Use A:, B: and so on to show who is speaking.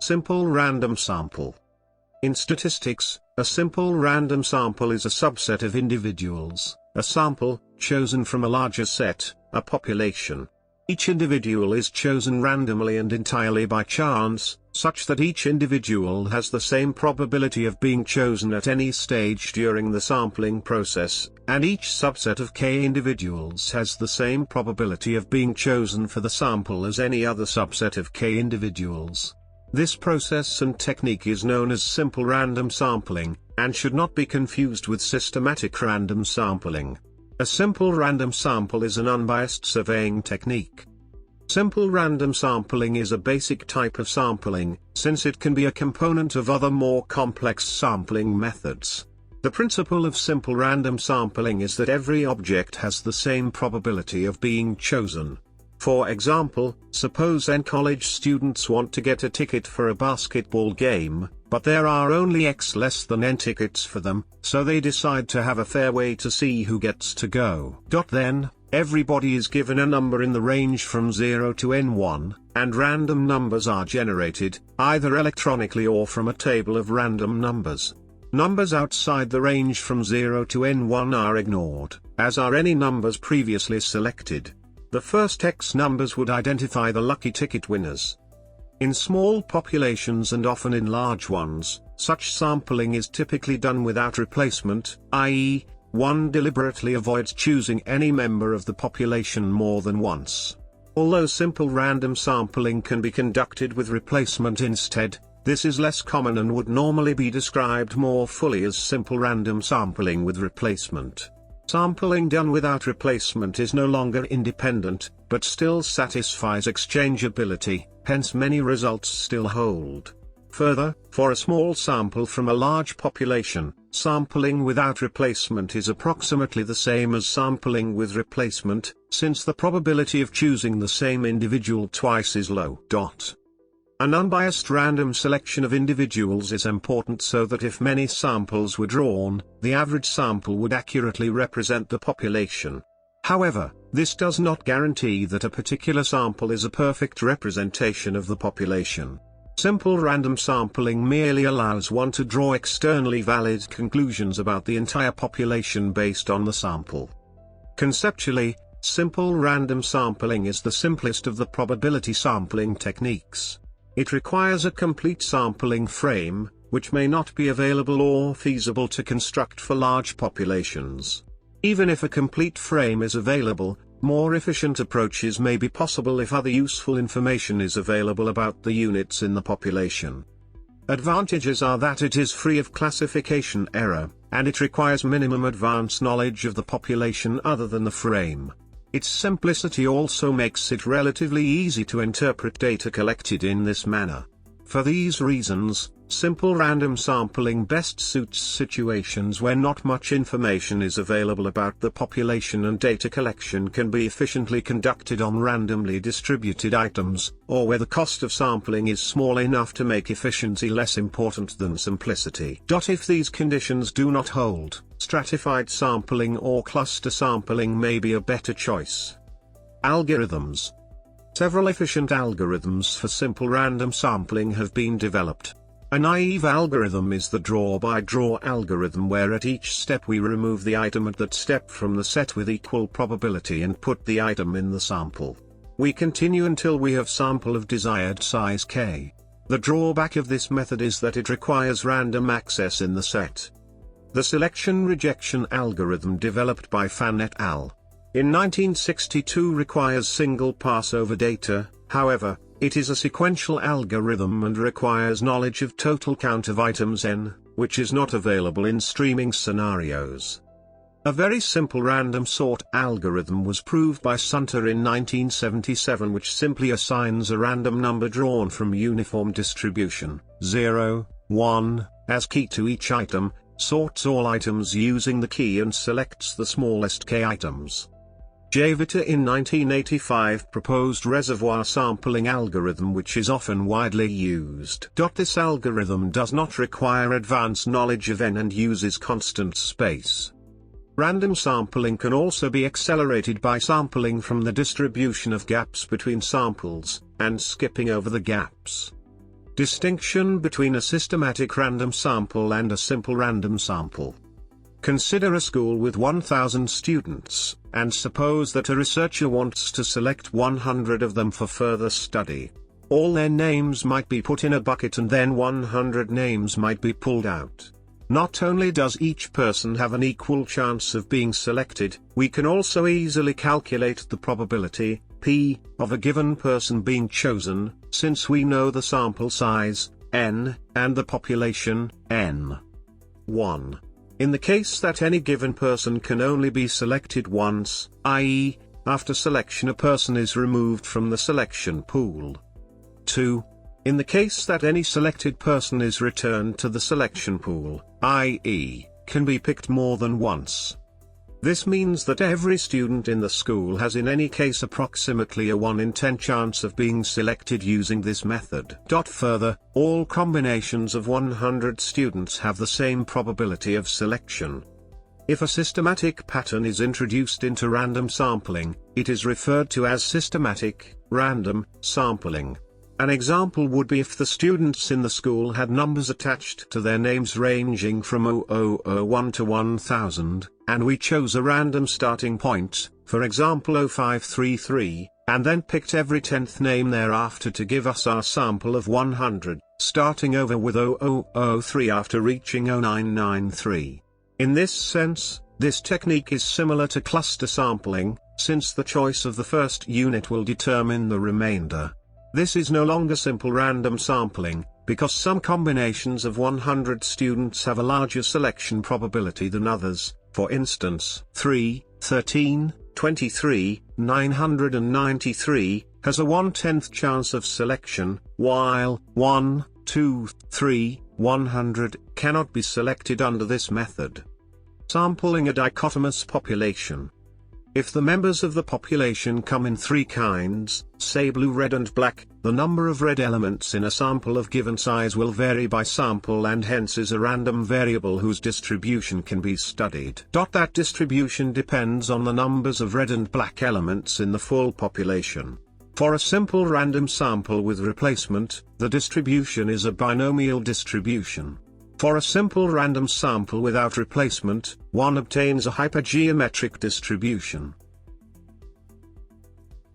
A: Simple random sample. In statistics, a simple random sample is a subset of individuals, a sample, chosen from a larger set, a population. Each individual is chosen randomly and entirely by chance, such that each individual has the same probability of being chosen at any stage during the sampling process, and each subset of k individuals has the same probability of being chosen for the sample as any other subset of k individuals. This process and technique is known as simple random sampling, and should not be confused with systematic random sampling. A simple random sample is an unbiased surveying technique. Simple random sampling is a basic type of sampling, since it can be a component of other more complex sampling methods. The principle of simple random sampling is that every object has the same probability of being chosen. For example, suppose n college students want to get a ticket for a basketball game, but there are only x less than n tickets for them, so they decide to have a fair way to see who gets to go. Then, everybody is given a number in the range from 0 to n1, and random numbers are generated, either electronically or from a table of random numbers. Numbers outside the range from 0 to n1 are ignored, as are any numbers previously selected. The first x numbers would identify the lucky ticket winners. In small populations and often in large ones, such sampling is typically done without replacement, i.e., one deliberately avoids choosing any member of the population more than once. Although simple random sampling can be conducted with replacement instead, this is less common and would normally be described more fully as simple random sampling with replacement. Sampling done without replacement is no longer independent, but still satisfies exchangeability, hence many results still hold. Further, for a small sample from a large population, sampling without replacement is approximately the same as sampling with replacement, since the probability of choosing the same individual twice is low. An unbiased random selection of individuals is important so that if many samples were drawn, the average sample would accurately represent the population. However, this does not guarantee that a particular sample is a perfect representation of the population. Simple random sampling merely allows one to draw externally valid conclusions about the entire population based on the sample. Conceptually, simple random sampling is the simplest of the probability sampling techniques. It requires a complete sampling frame, which may not be available or feasible to construct for large populations. Even if a complete frame is available, more efficient approaches may be possible if other useful information is available about the units in the population. Advantages are that it is free of classification error, and it requires minimum advance knowledge of the population other than the frame. Its simplicity also makes it relatively easy to interpret data collected in this manner. For these reasons, simple random sampling best suits situations where not much information is available about the population and data collection can be efficiently conducted on randomly distributed items, or where the cost of sampling is small enough to make efficiency less important than simplicity. If these conditions do not hold, stratified sampling or cluster sampling may be a better choice. Algorithms. Several efficient algorithms for simple random sampling have been developed. A naive algorithm is the draw-by-draw algorithm where at each step we remove the item at that step from the set with equal probability and put the item in the sample. We continue until we have sample of desired size k. The drawback of this method is that it requires random access in the set. The selection-rejection algorithm developed by Fan et al. In 1962 requires single pass-over data, however, it is a sequential algorithm and requires knowledge of total count of items n, which is not available in streaming scenarios. A very simple random sort algorithm was proved by Sunter in 1977, which simply assigns a random number drawn from uniform distribution, 0, 1, as key to each item, sorts all items using the key and selects the smallest k items. Javita in 1985 proposed reservoir sampling algorithm, which is often widely used. This algorithm does not require advanced knowledge of n and uses constant space. Random sampling can also be accelerated by sampling from the distribution of gaps between samples, and skipping over the gaps. Distinction between a systematic random sample and a simple random sample. Consider a school with 1,000 students, and suppose that a researcher wants to select 100 of them for further study. All their names might be put in a bucket and then 100 names might be pulled out. Not only does each person have an equal chance of being selected, we can also easily calculate the probability, p, of a given person being chosen, since we know the sample size, n, and the population, n. 1. In the case that any given person can only be selected once, i.e., after selection a person is removed from the selection pool. 2. In the case that any selected person is returned to the selection pool, i.e., can be picked more than once. This means that every student in the school has in any case approximately a 1 in 10 chance of being selected using this method. Further, all combinations of 100 students have the same probability of selection. If a systematic pattern is introduced into random sampling, it is referred to as systematic, random, sampling. An example would be if the students in the school had numbers attached to their names ranging from 0001 to 1000, and we chose a random starting point, for example 0533, and then picked every 10th name thereafter to give us our sample of 100, starting over with 0003 after reaching 0993. In this sense, this technique is similar to cluster sampling, since the choice of the first unit will determine the remainder. This is no longer simple random sampling, because some combinations of 100 students have a larger selection probability than others, for instance 3, 13, 23, 993, has a 1/10th chance of selection, while 1, 2, 3, 100 cannot be selected under this method. Sampling a dichotomous population. If the members of the population come in 3 kinds, say blue, red and black, the number of red elements in a sample of given size will vary by sample and hence is a random variable whose distribution can be studied. That distribution depends on the numbers of red and black elements in the full population. For a simple random sample with replacement, the distribution is a binomial distribution. For a simple random sample without replacement, one obtains a hypergeometric distribution.